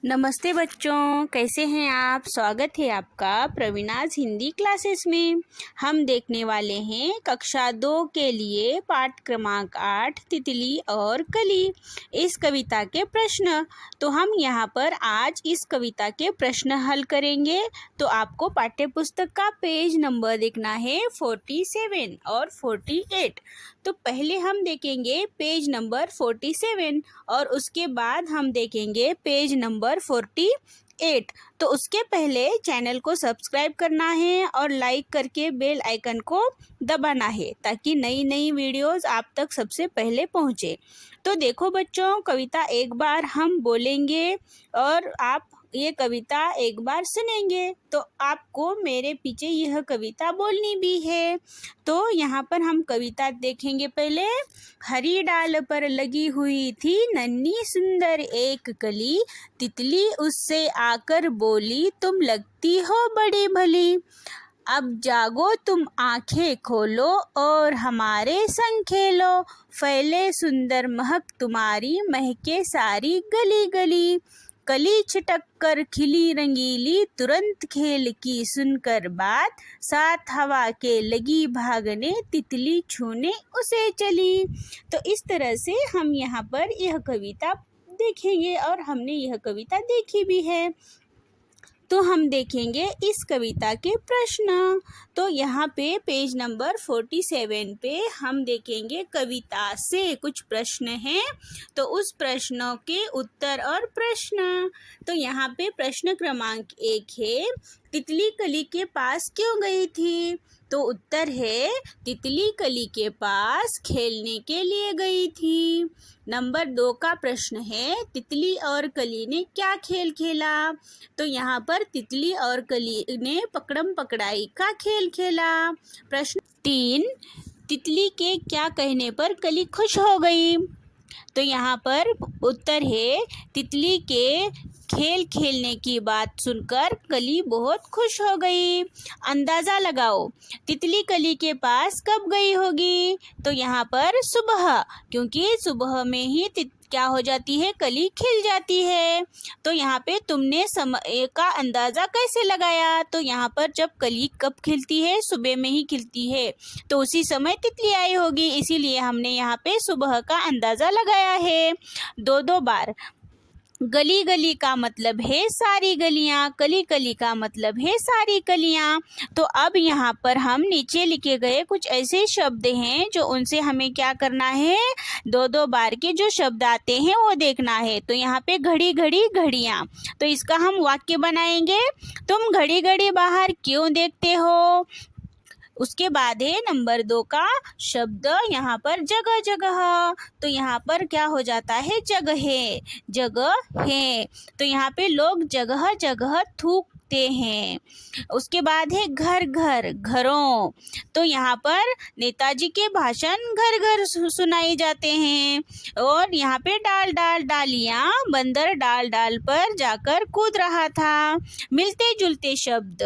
नमस्ते बच्चों, कैसे हैं आप। स्वागत है आपका प्रवीणाज हिंदी क्लासेस में। हम देखने वाले हैं कक्षा 2 के लिए पाठ क्रमांक 8 तितली और कली, इस कविता के प्रश्न। तो हम यहाँ पर आज इस कविता के प्रश्न हल करेंगे। तो आपको पाठ्य पुस्तक का पेज नंबर देखना है 47 और 48। तो पहले हम देखेंगे पेज नंबर 47 और उसके बाद हम देखेंगे पेज नंबर 48। तो उसके पहले चैनल को सब्सक्राइब करना है और लाइक करके बेल आइकन को दबाना है ताकि नई नई वीडियोस आप तक सबसे पहले पहुंचे। तो देखो बच्चों, कविता एक बार हम बोलेंगे और आप ये कविता एक बार सुनेंगे। तो आपको मेरे पीछे यह कविता बोलनी भी है। तो यहाँ पर हम कविता देखेंगे। पहले, हरी डाल पर लगी हुई थी नन्ही सुंदर एक कली, तितली उससे आकर बोली तुम लगती हो बड़ी भली। अब जागो तुम आंखें खोलो और हमारे संग खेलो, फैले सुंदर महक तुम्हारी महके सारी गली गली। कली छिटक कर खिली रंगीली तुरंत खेल की सुनकर बात, साथ हवा के लगी भागने तितली छूने उसे चली। तो इस तरह से हम यहाँ पर यह कविता देखेंगे और हमने यह कविता देखी भी है। तो हम देखेंगे इस कविता के प्रश्न। तो यहाँ पे पेज नंबर 47 पे हम देखेंगे कविता से कुछ प्रश्न हैं। तो उस प्रश्नों के उत्तर और प्रश्न। तो यहाँ पे प्रश्न क्रमांक 1 है, तितली कली के पास क्यों गई थी। तो उत्तर है, तितली कली के पास खेलने के लिए गई थी। नंबर 2 का प्रश्न है, तितली और कली ने क्या खेल खेला। तो यहाँ पर तितली और कली ने पकड़म पकड़ाई का खेल खेला। प्रश्न 3, तितली के क्या कहने पर कली खुश हो गई। तो यहाँ पर उत्तर है, तितली के खेल खेलने की बात सुनकर कली बहुत खुश हो गई। अंदाज़ा लगाओ, तितली कली के पास कब गई होगी। तो यहाँ पर सुबह, क्योंकि सुबह में ही क्या हो जाती है, कली खिल जाती है। तो यहाँ पे तुमने समय का अंदाज़ा कैसे लगाया। तो यहाँ पर जब कली कब खिलती है, सुबह में ही खिलती है, तो उसी समय तितली आई होगी, इसीलिए हमने यहाँ पे सुबह का अंदाज़ा लगाया है। 2 बार। गली गली का मतलब है सारी गलियां, कली कली का मतलब है सारी कलियां। तो अब यहाँ पर हम नीचे लिखे गए कुछ ऐसे शब्द हैं जो उनसे हमें क्या करना है, 2 बार के जो शब्द आते हैं वो देखना है। तो यहाँ पे घड़ी घड़ी घड़ियां, तो इसका हम वाक्य बनाएंगे, तुम घड़ी घड़ी बाहर क्यों देखते हो। उसके बाद है नंबर 2 का शब्द यहाँ पर जगह जगह। तो यहाँ पर क्या हो जाता है, जगह है। तो यहाँ पे लोग जगह जगह थूकते हैं। उसके बाद है घर घर घरों। तो यहाँ पर नेताजी के भाषण घर घर सुनाए जाते हैं। और यहाँ पे डाल डाल डालियाँ, बंदर डाल डाल पर जाकर कूद रहा था। मिलते जुलते शब्द,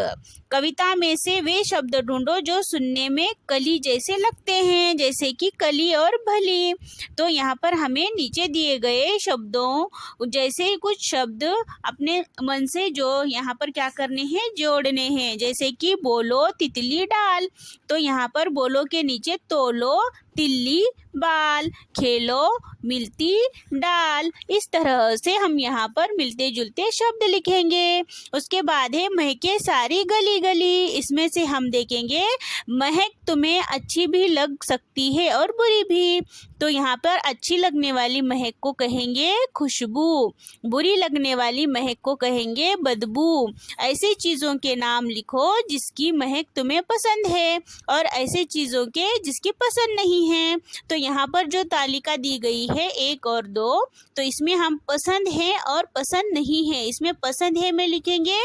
कविता में से वे शब्द ढूंढो जो सुनने में कली जैसे लगते हैं, जैसे कि कली और भली। तो यहाँ पर हमें नीचे दिए गए शब्दों जैसे कुछ शब्द अपने मन से जो यहाँ पर क्या करने हैं, जोड़ने हैं। जैसे कि बोलो तितली डाल, तो यहाँ पर बोलो के नीचे तोलो तिल्ली बाल, खेलो मिलती डाल। इस तरह से हम यहाँ पर मिलते जुलते शब्द लिखेंगे। उसके बाद है महके सारी गली गली। इसमें से हम देखेंगे महक तुम्हें अच्छी भी लग सकती है और बुरी भी। तो यहाँ पर अच्छी लगने वाली महक को कहेंगे खुशबू, बुरी लगने वाली महक को कहेंगे बदबू। ऐसी चीज़ों के नाम लिखो जिसकी महक तुम्हें पसंद है और ऐसे चीज़ों के जिसकी पसंद नहीं है। तो यहाँ पर जो तालिका दी गई है 1 और 2, तो इसमें हम पसंद है और पसंद नहीं है, इसमें पसंद है में लिखेंगे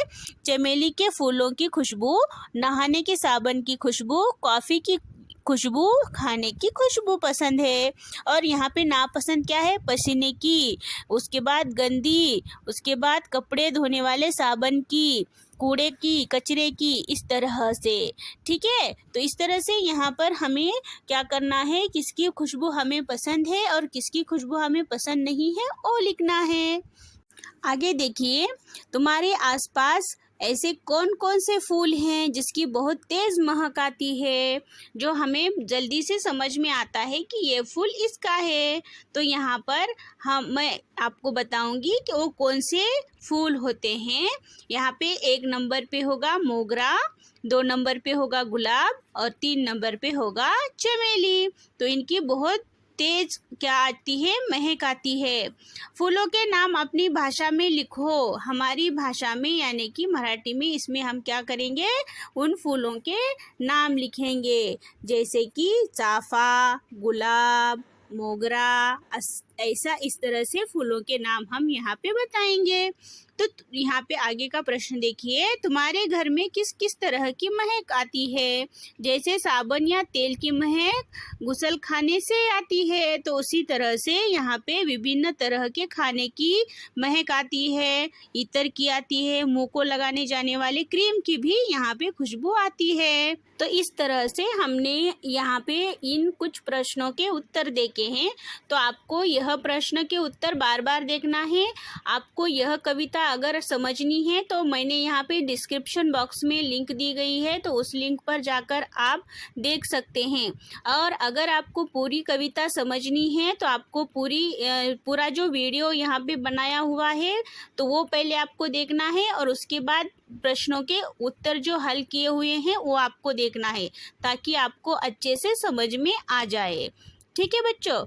चमेली के फूलों की खुशबू, नहाने के साबन की खुशबू, कॉफ़ी की खुशबू, खाने की खुशबू पसंद है। और यहाँ पे नापसंद क्या है, पसीने की, उसके बाद गंदी, उसके बाद कपड़े धोने वाले साबन की, कूड़े की, कचरे की, इस तरह से। ठीक है, तो इस तरह से यहाँ पर हमें क्या करना है, किसकी खुशबू हमें पसंद है और किसकी खुशबू हमें पसंद नहीं है वो लिखना है। आगे देखिए, तुम्हारे आसपास ऐसे कौन कौन से फूल हैं जिसकी बहुत तेज़ महक आती है, जो हमें जल्दी से समझ में आता है कि ये फूल इसका है। तो यहाँ पर मैं आपको बताऊंगी कि वो कौन से फूल होते हैं। यहाँ पे 1 नंबर पे होगा मोगरा, 2 नंबर पे होगा गुलाब और 3 नंबर पे होगा चमेली। तो इनकी बहुत तेज क्या आती है, महक आती है। फूलों के नाम अपनी भाषा में लिखो। हमारी भाषा में यानी कि मराठी में, इसमें हम क्या करेंगे, उन फूलों के नाम लिखेंगे, जैसे कि चाफा, गुलाब, मोगरा, ऐसा इस तरह से फूलों के नाम हम यहाँ पे बताएंगे। तो यहाँ पे आगे का प्रश्न देखिए, तुम्हारे घर में किस किस तरह की महक आती है। जैसे साबुन या तेल की महक गुसल खाने से आती है, तो उसी तरह से यहाँ पे विभिन्न तरह के खाने की महक आती है, इत्र की आती है, मुंह को लगाने जाने वाले क्रीम की भी यहाँ पे खुशबू आती है। तो इस तरह से हमने यहाँ पे इन कुछ प्रश्नों के उत्तर देखे हैं। तो आपको यह प्रश्न के उत्तर बार बार देखना है। आपको यह कविता अगर समझनी है तो मैंने यहाँ पे डिस्क्रिप्शन बॉक्स में लिंक दी गई है, तो उस लिंक पर जाकर आप देख सकते हैं। और अगर आपको पूरी कविता समझनी है तो आपको पूरा जो वीडियो यहाँ पे बनाया हुआ है तो वो पहले आपको देखना है, और उसके बाद प्रश्नों के उत्तर जो हल किए हुए हैं वो आपको देखना है, ताकि आपको अच्छे से समझ में आ जाए। ठीक है बच्चों।